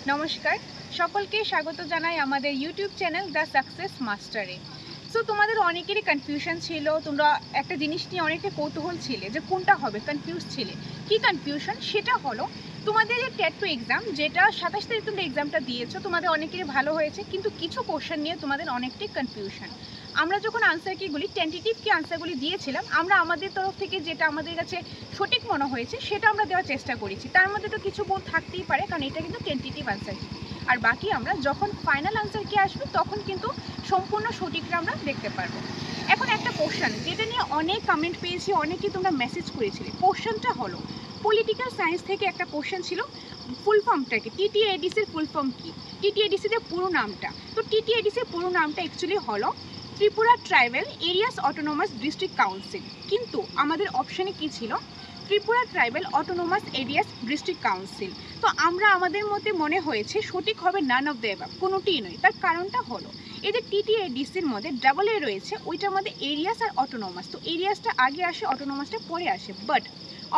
নমস্কার, সকলকে স্বাগত জানাই আমাদের ইউটিউব চ্যানেল দ্য সাকসেস মাস্টারে। সো তোমাদের অনেকেরই কনফিউশন ছিল, তোমরা একটা জিনিস নিয়ে অনেকটা কৌতূহল ছিলে যে কোনটা হবে, কনফিউজ ছিলে। কি কনফিউশন? সেটা হলো তোমাদের যে টেট টু এক্সাম, যেটা 27 তারিখ তোমরা এক্সামটা দিয়েছো, তোমাদের অনেকেরই ভালো হয়েছে, কিন্তু কিছু কোশ্চেন নিয়ে তোমাদের অনেকটাই কনফিউশন। আমরা যখন আনসার কিগুলি টেন্টেটিভ কি আনসারগুলি দিয়েছিলাম, আমরা আমাদের তরফ থেকে যেটা আমাদের কাছে সঠিক মনে হয়েছে সেটা আমরা দেওয়ার চেষ্টা করেছি। তার মধ্যে তো কিছু ভুল থাকতেই পারে, কারণ এটা কিন্তু টেন্টেটিভ আনসার কি। আর বাকি আমরা যখন ফাইনাল আনসার কি আসবে তখন কিন্তু সম্পূর্ণ সঠিকটা আমরা দেখতে পারবো। এখন একটা কোশ্চেন যেটা নিয়ে অনেক কমেন্ট পেয়েছি, অনেকেই তোমরা মেসেজ করেছিলে। কোশ্চেনটা হলো পলিটিক্যাল সায়েন্স থেকে একটা কোশ্চেন ছিল, ফুল ফর্মটাকে টিটিএডিসির ফুল ফর্ম কি, টিটিএডিসির পুরো নামটা। তো টিটিএডিসির পুরো নামটা অ্যাকচুয়ালি হলো Tripura tribal areas autonomous district council. কিন্তু আমাদের অপশানে কি ছিল? Tripura tribal autonomous areas district council. তো আমরা আমাদের মধ্যে মনে হয়েছে সঠিক হবে নান অফ দ্য অ্যাবাভ, কোনোটিই নয়। তার কারণটা হলো এই যে টিটিএডিসির মধ্যে ডাবল এ রয়েছে, ওইটার মধ্যে এরিয়াস আর অটোনোমাস। তো এরিয়াসটা আগে আসে, অটোনোমাসটা পরে আসে। বাট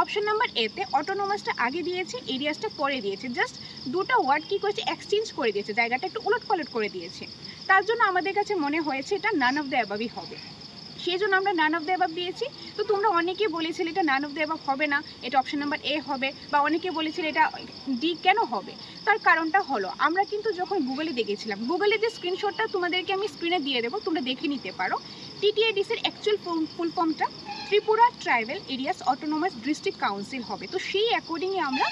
অপশন নাম্বার এতে অটোনোমাসটা আগে দিয়েছে, এরিয়াসটা পরে দিয়েছে। জাস্ট দুটো ওয়ার্ড কী করেছে, এক্সচেঞ্জ করে দিয়েছে, জায়গাটা একটু উলটপালট করে দিয়েছে। তার জন্য আমাদের কাছে মনে হয়েছে এটা নান অফ দ্য অ্যাবাভই হবে, সেই জন্য আমরা নান অফ দ্য অ্যাবাভ দিয়েছি। তো তোমরা অনেকেই বলেছিলে এটা নান অফ দ্য অ্যাবাভ হবে না, এটা অপশন নাম্বার এ হবে, বা অনেকে বলেছিলে এটা ডি কেন হবে। তার কারণটা হলো আমরা কিন্তু যখন গুগলে দেখেছিলাম, গুগলে যে স্ক্রিনশটটা তোমাদেরকে আমি স্ক্রিনে দিয়ে দেবো, তোমরা দেখে নিতে পারো। টিটিএডিসির অ্যাকচুয়াল ফুল ফর্মটা Tripura tribal areas autonomous district council হবে। তো সেই অ্যাকর্ডিংয়ে আমরা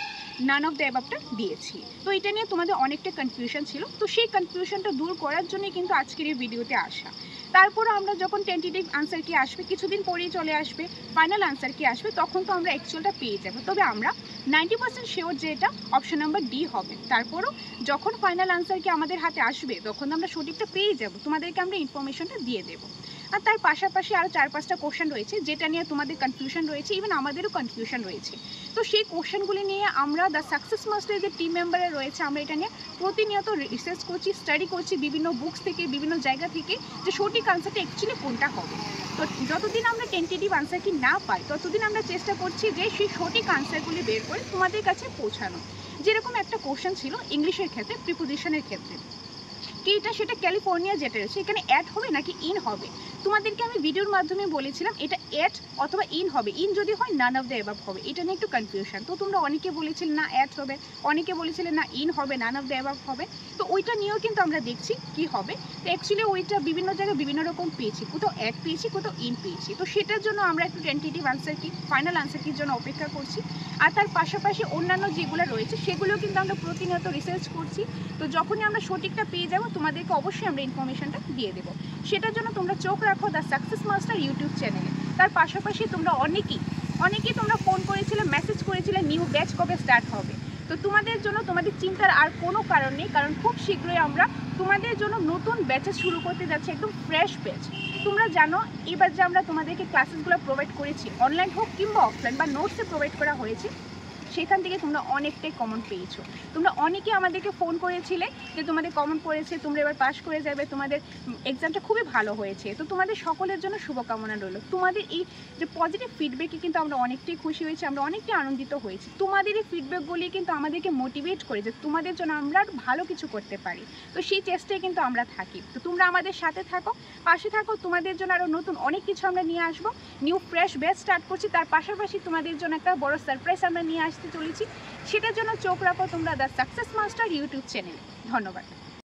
নান অফ দ্য অ্যাবাভটা দিয়েছি। তো এটা নিয়ে তোমাদের অনেকটা কনফিউশন ছিল, তো সেই কনফিউশনটা দূর করার জন্যই কিন্তু আজকের এই ভিডিওতে আসা। তারপর আমরা যখন টেন্টেটিভ আনসার কি আসবে, কিছুদিন পরেই চলে আসবে, ফাইনাল আনসার কি আসবে, তখন তো আমরা অ্যাকচুয়ালটা পেয়ে যাবো। তবে আমরা 90% শিওর যে এটা অপশন নাম্বার ডি হবে। তারপরও যখন ফাইনাল আনসার কি আমাদের হাতে আসবে তখন আমরা সঠিকটা পেয়ে যাব, তোমাদেরকে আমরা ইনফরমেশনটা দিয়ে দেবো। আর তার পাশাপাশি আরও 4-5টা কোশ্চেন রয়েছে যেটা নিয়ে তোমাদের কনফিউশন রয়েছে, ইভেন আমাদেরও কনফিউশন রয়েছে। তো সেই কোশ্চেনগুলি নিয়ে আমরা দ্য সাকসেস মাস্টারের যে টিম মেম্বারে রয়েছে, আমরা এটা নিয়ে প্রতিনিয়ত রিসার্চ করছি, স্টাডি করছি বিভিন্ন বুকস থেকে, বিভিন্ন জায়গা থেকে, যে সঠিক আনসারটা অ্যাকচুয়ালি কোনটা হবে। তো যতদিন আমরা টেন্টেটিভ আনসার কি না পাই ততদিন আমরা চেষ্টা করছি যে সেই সঠিক আনসারগুলি বের করে তোমাদের কাছে পৌঁছানো। যেরকম একটা কোশ্চেন ছিল ইংলিশের ক্ষেত্রে, প্রিপোজিশনের ক্ষেত্রে, কি এটা সেটা ক্যালিফোর্নিয়া যেটা রয়েছে এখানে অ্যাড হবে নাকি ইন হবে। তোমাদেরকে আমি ভিডিওর মাধ্যমে বলেছিলাম এটা অ্যাড অথবা ইন হবে, ইন যদি হয় নান অফ দ্য অ্যাবাভ হবে। এটা নিয়ে একটু কনফিউশন। তো তোমরা অনেকে বলেছিলে না অ্যাড হবে, অনেকে বলেছিলে না ইন হবে, নান অফ দ্য অ্যাবাভ হবে। তো ওইটা নিয়েও কিন্তু আমরা দেখছি কি হবে। তো অ্যাকচুয়ালি ওইটা বিভিন্ন জায়গায় বিভিন্ন রকম পেয়েছি, কোথাও অ্যাড পেয়েছি, কোথাও ইন পেয়েছি। তো সেটার জন্য আমরা একটু টেন্টেটিভ আনসার কি, ফাইনাল আনসার কির জন্য অপেক্ষা করছি। আর তার পাশাপাশি অন্যান্য যেগুলো রয়েছে সেগুলোও কিন্তু আমরা প্রতিনিয়ত রিসার্চ করছি। তো যখনই আমরা সঠিকটা পেয়ে যাব তোমাদেরকে অবশ্যই আমরা ইনফরমেশনটা দিয়ে দেবো। সেটার জন্য তোমরা চোখ রাখো দ্য সাকসেস মাস্টার ইউটিউব চ্যানেলে। তার পাশাপাশি তোমরা অনেকেই তোমরা ফোন করেছিলে, মেসেজ করেছিলে নিউ ব্যাচ কবে স্টার্ট হবে। তো তোমাদের জন্য তোমাদের চিন্তার আর কোনো কারণ নেই, কারণ খুব শীঘ্রই আমরা তোমাদের জন্য নতুন ব্যাচেস শুরু করতে যাচ্ছি, একদম ফ্রেশ ব্যাচ। তোমরা জানো এবার যে আমরা তোমাদেরকে ক্লাসেসগুলো প্রোভাইড করেছি, অনলাইন হোক কিংবা অফলাইন বা নোটসে প্রোভাইড করা হয়েছে, সেখান থেকে তোমরা অনেকটাই কমন পেয়েছো। তোমরা অনেকে আমাদেরকে ফোন করেছিলে যে তোমাদের কমন পড়েছে, তোমরা এবার পাস করে যাবে, তোমাদের এক্সামটা খুবই ভালো হয়েছে। তো তোমাদের সকলের জন্য শুভকামনা রইল। তোমাদের এই যে পজিটিভ ফিডব্যাকে কিন্তু আমরা অনেকটাই খুশি হয়েছি, আমরা অনেকটাই আনন্দিত হয়েছি। তোমাদের এই ফিডব্যাকগুলি কিন্তু আমাদেরকে মোটিভেট করে যে তোমাদের জন্য আমরা আরও ভালো কিছু করতে পারি। তো সেই চেষ্টায় কিন্তু আমরা থাকি। তো তোমরা আমাদের সাথে থাকো, পাশে থাকো, তোমাদের জন্য আরও নতুন অনেক কিছু আমরা নিয়ে আসবো। নিউ ফ্রেশ ব্যাচ স্টার্ট করছি, তার পাশাপাশি তোমাদের জন্য একটা বড় সারপ্রাইজ আমরা নিয়ে আসতে চলেছি। সেটার জন্য চোখ রাখো তোমরা দ্য সাকসেস মাস্টার ইউটিউব চ্যানেলে। ধন্যবাদ।